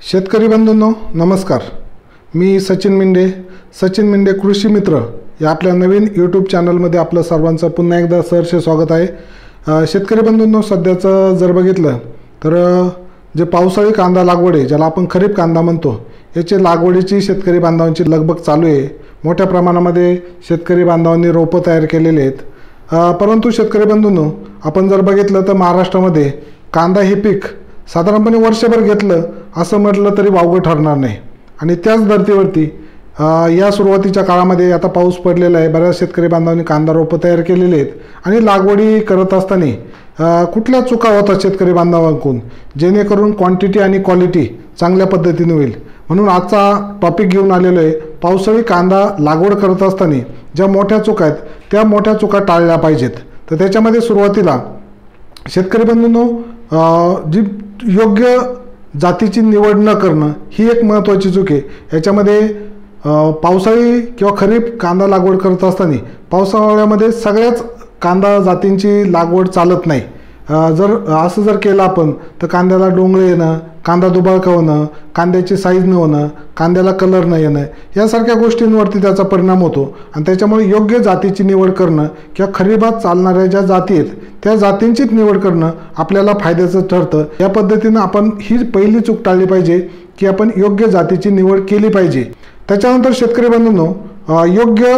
शेतकरी बंधूंनो नमस्कार। मी सचिन मिंडे कृषी मित्र या आपल्या नवीन यूट्यूब चॅनलमध्ये आपलं सर्वांचं पुन्हा एकदा सहर्ष स्वागत आहे। शेतकरी बंधूंनो सध्याचं जर बघितलं तर जे पावसाळी कांदा लागवड आहे ज्याला आपण खरीप कांदा म्हणतो याची लागवडीची शेतकरी बांधवांची लगबग चालू आहे। मोठ्या प्रमाणामध्ये शेतकरी बांधवांनी रोपं तयार केलेले आहेत। परंतु शेतकरी बंधूंनो आपण जर बघितलं तर महाराष्ट्रामध्ये कांदा हे पीक साधारणपणे वर्षभर घेतलं असं म्हटलं तरी वावगं ठरणार नाही। आणि त्याच धर्तीवरती या सुरुवातीच्या काळामध्ये आता पाऊस पडलेला आहे, बऱ्याच शेतकरी बांधवांनी कांदा रोपं तयार केलेले आहेत आणि लागवडी करत असताना कुठल्या चुका होतात शेतकरी बांधवांकडून जेणेकरून क्वांटिटी आणि क्वालिटी चांगल्या पद्धतीने होईल। म्हणून आजचा टॉपिक घेऊन आलेलो आहे, पावसाळी कांदा लागवड करत असताना ज्या मोठ्या चुका आहेत त्या मोठ्या चुका टाळल्या पाहिजेत। तर त्याच्यामध्ये सुरुवातीला शेतकरी बंधूंनो जी योग्य जातीची निवड न करणं ही एक महत्त्वाची चूक आहे। याच्यामध्ये पावसाळी किंवा खरीप कांदा लागवड करत असताना पावसाळ्यामध्ये सगळ्याच कांदा जातींची लागवड चालत नाही। जर केलं आपण तर कांद्याला डोंगळे येणं, कांदा दुबाळका होणं, कांद्याची साईज न होणं, कांद्याला कलर न येणं यासारख्या गोष्टींवरती त्याचा परिणाम होतो। आणि त्याच्यामुळे योग्य जातीची निवड करणं किंवा खरीपात चालणाऱ्या ज्या जाती आहेत त्या जातींचीच निवड करणं आपल्याला फायद्याचं ठरतं। या पद्धतीनं आपण ही पहिली चूक टाळली पाहिजे की आपण योग्य जातीची निवड केली पाहिजे। त्याच्यानंतर शेतकरी बंधूंनो योग्य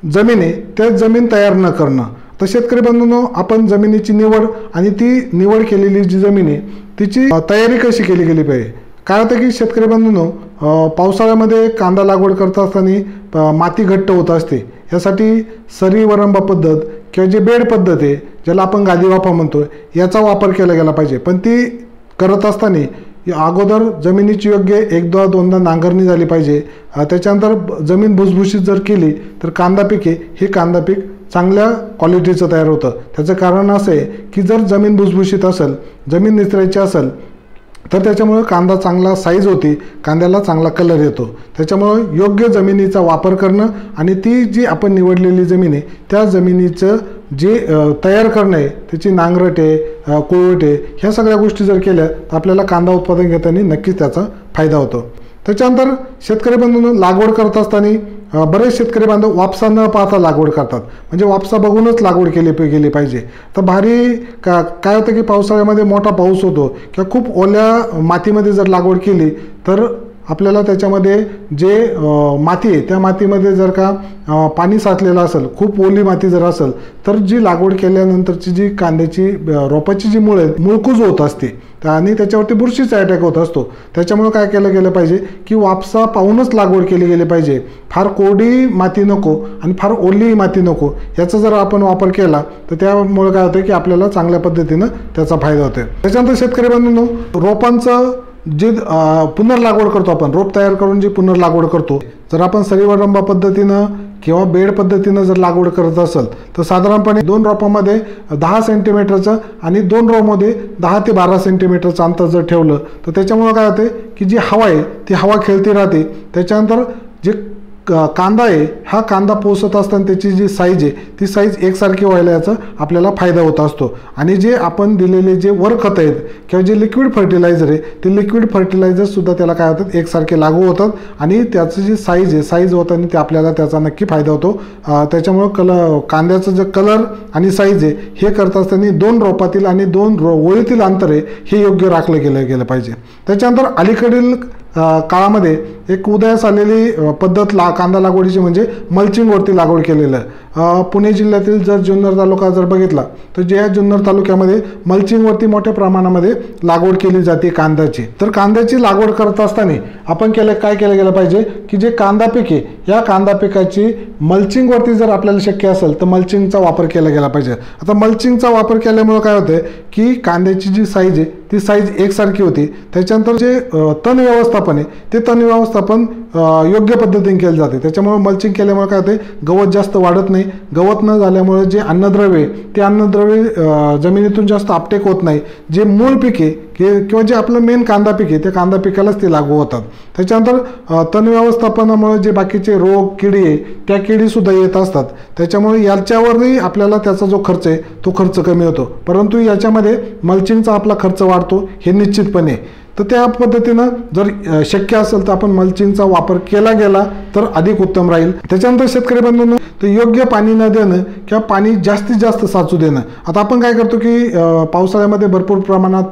जमीन आहे त्या जमीन तयार न करणं। तर शेतकरी बंधूंनो आपण जमिनीची निवड आणि ती निवड केलेली जी जमीन आहे तिची तयारी कशी केली गेली पाहिजे। काय होतं की शेतकरी बंधूंनो पावसाळ्यामध्ये कांदा लागवड करत असताना माती घट्ट होत असते, यासाठी सरी वरंबा पद्धत किंवा जी बेड पद्धत आहे ज्याला आपण गादी वाफा म्हणतो याचा वापर केला गेला पाहिजे। पण ती करत असताना अगोदर जमिनीची योग्य एकदा दोनदा नांगरणी झाली पाहिजे। त्याच्यानंतर जमीन भुसभुशीत जर केली तर कांदा पीक आहे हे कांदा पीक चांगल्या क्वालिटीचं तयार होतं। त्याचं कारण असं आहे की जर जमीन भुसभुशीत असेल, जमीन निचरायची असेल तर त्याच्यामुळे कांदा चांगला साईज होती, कांद्याला चांगला कलर येतो। त्याच्यामुळे योग्य जमिनीचा वापर करणं आणि ती जी आपण निवडलेली जमीन आहे त्या जमिनीचं जे तयार करणं आहे त्याची नांगरटे कुळवटे ह्या सगळ्या गोष्टी जर केल्या तर आपल्याला कांदा उत्पादन घेताना नक्कीच त्याचा फायदा होतो। त्याच्यानंतर शेतकरी बंधूंनो लागवड करत असताना बरेच शेतकरी बांधव वापसा न पाहता लागवड करतात, म्हणजे वापसा बघूनच लागवड केली पाहिजे। तर काय होतं की पावसाळ्यामध्ये मोठा पाऊस होतो किंवा खूप ओल्या मातीमध्ये जर लागवड केली तर आपल्याला त्याच्यामध्ये जे माती आहे त्या मातीमध्ये जर का पाणी साचलेलं असेल, खूप ओली माती जर असेल तर जी लागवड केल्यानंतरची जी कांद्याची रोपाची जी मुळकूज होत असते आणि त्याच्यावरती बुरशीचा अटॅक होत असतो। त्याच्यामुळे काय केलं गेलं पाहिजे की वापसा पाहूनच लागवड केली गेली पाहिजे। फार कोरडी माती नको आणि फार ओली माती नको याचा जर आपण वापर केला तर त्यामुळे काय होतं की आपल्याला चांगल्या पद्धतीनं त्याचा फायदा होतो। त्याच्यानंतर शेतकरी बंधूंनो रोपांचं जे पुनर्लागवड करतो आपण, रोप तयार करून जी पुनर्लागवड करतो, जर आपण सरीवरंबा पद्धतीनं किंवा बेड पद्धतीनं जर लागवड करत असेल तर साधारणपणे 2 रोपांमध्ये 10 सेंटीमीटरचं आणि 2 रोमध्ये 10 ते 12 सेंटीमीटरचं अंतर जर ठेवलं तर त्याच्यामुळे काय होते की जी हवा आहे ती हवा खेळती राहते। त्याच्यानंतर जे कांदा आहे हा कांदा पोसत असताना त्याची जी साईज आहे ती साईज एकसारखी व्हायला याचा आपल्याला फायदा होत असतो। आणि जे आपण दिलेले जे खत आहेत किंवा जे लिक्विड फर्टिलायझर आहे ते लिक्विड फर्टिलायझरसुद्धा त्याला काय होतात एकसारखे लागू होतात आणि त्याचं जी साईज आहे साईज होताना ते आपल्याला त्याचा नक्की फायदा होतो। त्याच्यामुळं कांद्याचं जे कलर आणि साईज आहे हे करत असताना 2 रोपातील आणि 2 ओळीतील अंतर आहे हे योग्य राखलं गेलं पाहिजे। त्याच्यानंतर अलीकडील काळामध्ये एक उदयास आलेली पद्धत कांदा लागवडीची म्हणजे मल्चिंगवरती लागवड केलेलं। पुणे जिल्ह्यातील जर जुन्नर तालुका जर बघितला तर ज्या जुन्नर तालुक्यामध्ये मल्चिंगवरती मोठ्या प्रमाणामध्ये लागवड केली जाते कांद्याची। तर कांद्याची लागवड करत असताना आपण काय केलं गेलं पाहिजे की जे कांदा पीक आहे या कांदा पिकाची मल्चिंगवरती जर आपल्याला शक्य असेल तर मल्चिंगचा वापर केला गेला पाहिजे। आता मल्चिंगचा वापर केल्यामुळे काय होतं की कांद्याची जी साईज आहे ती साईज एकसारखी होती। त्याच्यानंतर जे तण व्यवस्थापन आहे ते तण व्यवस्थापन योग्य पद्धतीने केली जाते. त्याच्यामुळे मल्चिंग केल्यामुळे काय होते, गवत जास्त वाढत नाही. गवत न झाल्यामुळे जे अन्नद्रव्य ते अन्नद्रव्य जमिनीतून जास्त आपटेक होत नाही. जे मूळ पीक आहे किंवा जे आपलं मेन कांदा पीक आहे त्या कांदा पिकालाच ते लागू होतात. त्याच्यानंतर तण व्यवस्थापनामुळे जे बाकीचे रोग किडी आहे त्या किडीसुद्धा येत असतात. त्याच्यामुळे याच्यावरही आपल्याला त्याचा जो खर्च आहे तो खर्च कमी होतो. परंतु याच्यामध्ये मल्चिंगचा आपला खर्च वाढतो हे निश्चितपणे. तर त्या पद्धतीनं जर शक्य असेल तर आपण मल्चिंगचा वापर केला गेला तर अधिक उत्तम राहील. त्याच्यानंतर शेतकरी बंधूंनो, तर योग्य पाणी न देणं किंवा पाणी जास्तीत जास्त साचू देणं. आता आपण काय करतो की पावसाळ्यामध्ये भरपूर प्रमाणात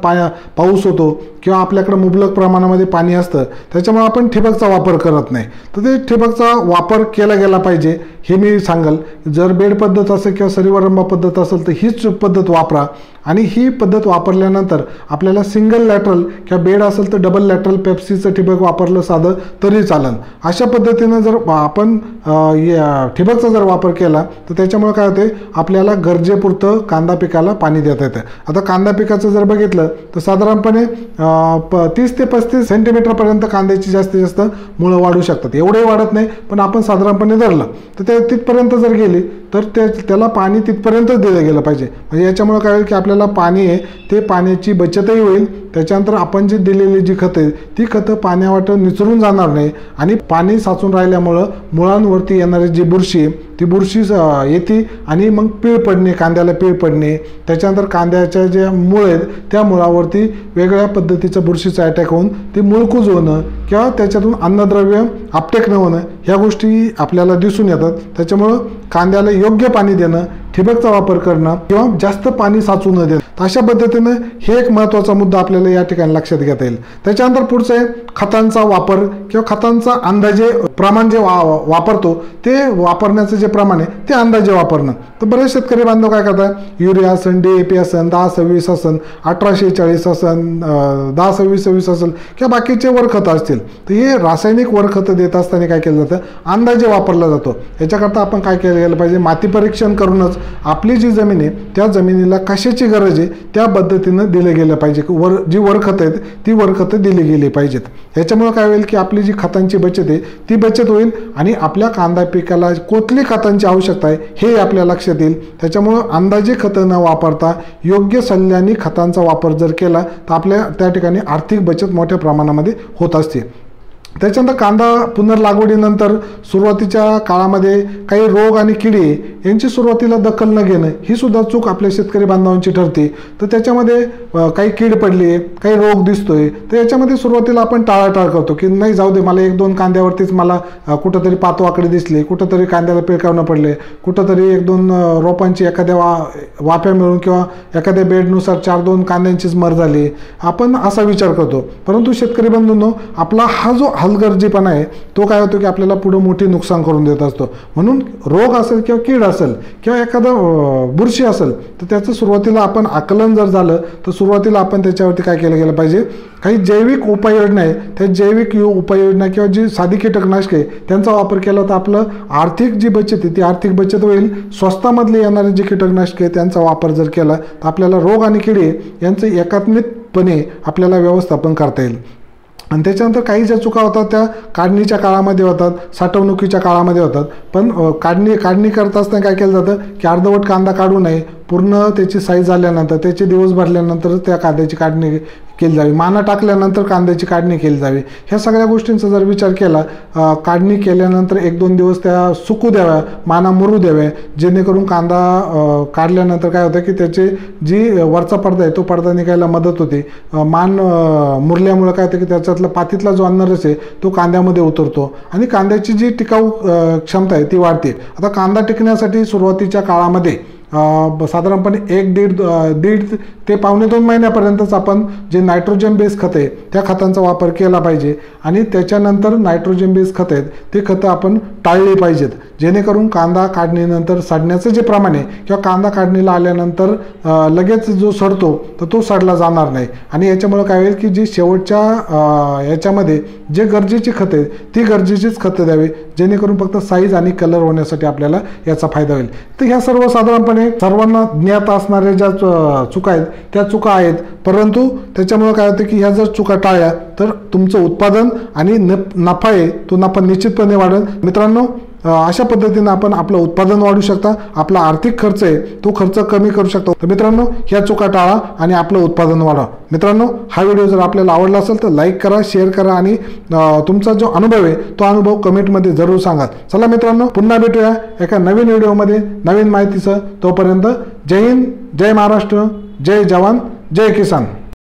पाऊस होतो किंवा आपल्याकडे मुबलक प्रमाणामध्ये पाणी असतं, त्याच्यामुळे आपण ठिबकचा वापर करत नाही. तर ते ठिबकचा वापर केला गेला पाहिजे हे मी सांगेल. जर बेड पद्धत असेल किंवा सरीवरंबा पद्धत असेल तर हीच पद्धत वापरा. आणि ही पद्धत वापरल्यानंतर आपल्याला सिंगल लॅटरल किंवा बेड असेल तर डबल लॅटरल पेप्सीचं ठिबक वापरलं साधं तरी चालेल. अशा पद्धतीनं जर आपण ठिबकचा जर वापर केला तर त्याच्यामुळे काय होते, आपल्याला गरजेपुरतं कांदा पिकाला पाणी देता येतं. आता कांदा पिकाचं जर बघितलं तर साधारणपणे 30 ते 35 सेंटीमीटरपर्यंत कांद्याची जास्तीत जास्त मुळं वाढू शकतात. एवढे वाढत नाही, पण आपण साधारणपणे धरलं तर ते तिथपर्यंत जर गेली तर त्याला पाणी तिथपर्यंतच दिलं गेलं पाहिजे. म्हणजे याच्यामुळे काय होईल की आपल्याला पाणी आहे ते पाण्याची बचतही होईल. त्याच्यानंतर आपण जी दिलेली जी खतं आहे ती खतं पाण्यावाट निचरून जाणार नाही. आणि पाणी साचून राहिल्यामुळं मुळांवरती येणारी जी बुरशी आहे ती बुरशी येते आणि मग पीळ पडणे, कांद्याला पीळ पडणे. त्याच्यानंतर कांद्याच्या ज्या मुळ आहेत त्या मुळावरती वेगळ्या पद्धतीचं बुरशीचं अटॅक होऊन ते मुळकूज होणं किंवा त्याच्यातून अन्नद्रव्य आपटेक न होणं ह्या गोष्टी आपल्याला दिसून येतात. त्याच्यामुळं कांद्याला योग्य पाणी देणं, ठिबकचा वापर करणं किंवा जास्त पाणी साचू न देणं, अशा पद्धतीनं हे एक महत्त्वाचा मुद्दा आपल्याला या ठिकाणी लक्षात घेता येईल. त्याच्यानंतर पुढचं आहे खतांचा वापर किंवा खतांचा अंदाजे प्रमाण जे वापरतो ते वापरण्याचं जे प्रमाण आहे ते अंदाजे वापरणं. तर बरेच शेतकरी बांधव काय करतात, युरिया असन, DAP असन, 10-26 असन, 18-46 असन, 10-26-26 असेल किंवा बाकीचे वरखतं असतील, तर हे रासायनिक वरखतं देत असताना काय केलं जातं, अंदाजे वापरला जातो. याच्याकरता आपण काय केलं गेलं पाहिजे, माती परीक्षण करूनच आपली जी जमीन आहे त्या जमिनीला कशाची गरज आहे त्या पद्धतीनं दिलं गेलं पाहिजे. जी वरखतं आहेत ती वरखतं दिली गेली पाहिजेत. याच्यामुळे काय होईल की आपली जी खतांची बचत आहे ती बचत होईल आणि आपल्या कांदा पिकाला कोणती खतांची आवश्यकता आहे हे आपल्या लक्षात येईल. त्याच्यामुळं अंदाजे खतं न वापरता योग्य सल्ल्याने खतांचा वापर जर केला तर आपल्या त्या ठिकाणी आर्थिक बचत मोठ्या प्रमाणामध्ये होत असते. त्याच्यानंतर कांदा पुनर्लागवडीनंतर सुरुवातीच्या काळामध्ये काही रोग आणि किडी यांची सुरुवातीला दखल न घेणं ही सुद्धा चूक आपल्या शेतकरी बांधवांची ठरते. तर त्याच्यामध्ये काही कीड पडली आहे, काही रोग दिसतोय, तर याच्यामध्ये सुरुवातीला आपण टाळाटाळ करतो की नाही जाऊ दे, मला 1-2 कांद्यावरतीच मला कुठंतरी पातवाकडे दिसले, कुठंतरी कांद्याला पिळकावणं पडले, कुठंतरी 1-2 रोपांची एखाद्या वाफ्या मिळून किंवा एखाद्या बेडनुसार 4-2 कांद्यांचीच मर झाली, आपण असा विचार करतो. परंतु शेतकरी बंधूंनो, आपला हा जो हलगर्जीपणा आहे तो काय होतो की आपल्याला पुढे मोठी नुकसान करून देत असतो. म्हणून रोग असेल किंवा कीड असेल किंवा एखादा बुरशी असेल तर त्याचं सुरुवातीला आपण आकलन जर झालं तर सुरुवातीला आपण त्याच्यावरती काय केलं गेलं पाहिजे, काही जैविक उपाययोजना आहे त्या जैविक उपाययोजना किंवा जी साधी कीटकनाशके त्यांचा वापर केला तर आपलं आर्थिक जी बचत आहे ती आर्थिक बचत होईल. स्वस्तामधले येणारे जे कीटकनाशके त्यांचा वापर जर केला तर आपल्याला रोग आणि किडे यांचं एकात्मिकपणे आपल्याला व्यवस्थापन करता येईल. आणि त्याच्यानंतर काही ज्या चुका होतात त्या काढणीच्या काळामध्ये होतात, साठवणुकीच्या काळामध्ये होतात. पण काढणी करत असताना काय केलं जातं की अर्धवट कांदा काढू नये, पूर्ण त्याची साईज झाल्यानंतर त्याचे दिवस भरल्यानंतर त्या कांद्याची काढणी केली जावी, माना टाकल्यानंतर कांद्याची काढणी केली जावी. ह्या सगळ्या गोष्टींचा जर विचार केला, काढणी केल्यानंतर 1-2 दिवस त्या सुकू द्याव्या, माना मुरू द्याव्या, जेणेकरून कांदा काढल्यानंतर काय होतं की त्याची जी वरचा पडदा आहे तो पडदा निघायला मदत होते. मान मुरल्यामुळे काय होतं की त्याच्यातला पातीतला जो अन्नरस आहे तो कांद्यामध्ये उतरतो आणि कांद्याची जी टिकाऊ क्षमता आहे ती वाढते. आता कांदा टिकण्यासाठी सुरुवातीच्या काळामध्ये साधारणपणे 1-1.5 ते 1.25 महिन्यापर्यंतच आपण जे नायट्रोजन बेस खत आहे त्या खतांचा वापर केला पाहिजे आणि त्याच्यानंतर नायट्रोजन बेस खत आहेत ते खतं आपण टाळली पाहिजेत. जेणेकरून कांदा काढणीनंतर सडण्याचं जे प्रमाण आहे किंवा कांदा काढणीला आल्यानंतर लगेच जो सडतो तर तो सडला जाणार नाही आणि याच्यामुळे काय होईल की जी शेवटच्या याच्यामध्ये जे गरजेची खते ती गरजेचीच खतं द्यावी जेणेकरून फक्त साईज आणि कलर होण्यासाठी आपल्याला याचा फायदा होईल। तर ह्या सर्वसाधारणपणे सर्वांना ज्ञात असणाऱ्या ज्या चुका आहेत त्या चुका आहेत, परंतु त्याच्यामुळे काय होतं की ह्या जर चुका टाळल्या तर तुमचं उत्पादन आणि नफा आहे तो नफा निश्चितपणे वाढेल। मित्रांनो, अशा पद्धतीने आपण आपलं उत्पादन वाढवू शकता, आपला आर्थिक खर्च आहे तो खर्च कमी करू शकतो। तर मित्रांनो, ह्या चुका टाळा आणि आपलं उत्पादन वाढवा। मित्रांनो, हा व्हिडिओ जर आपल्याला आवडला असेल तर लाईक करा, शेअर करा आणि तुमचा जो अनुभव आहे तो अनुभव कमेंटमध्ये जरूर सांगा। चला मित्रांनो, पुन्हा भेटूया एका नवीन व्हिडिओमध्ये नवीन माहितीसह। तोपर्यंत जय हिंद, जय महाराष्ट्र, जय जवान, जय किसान।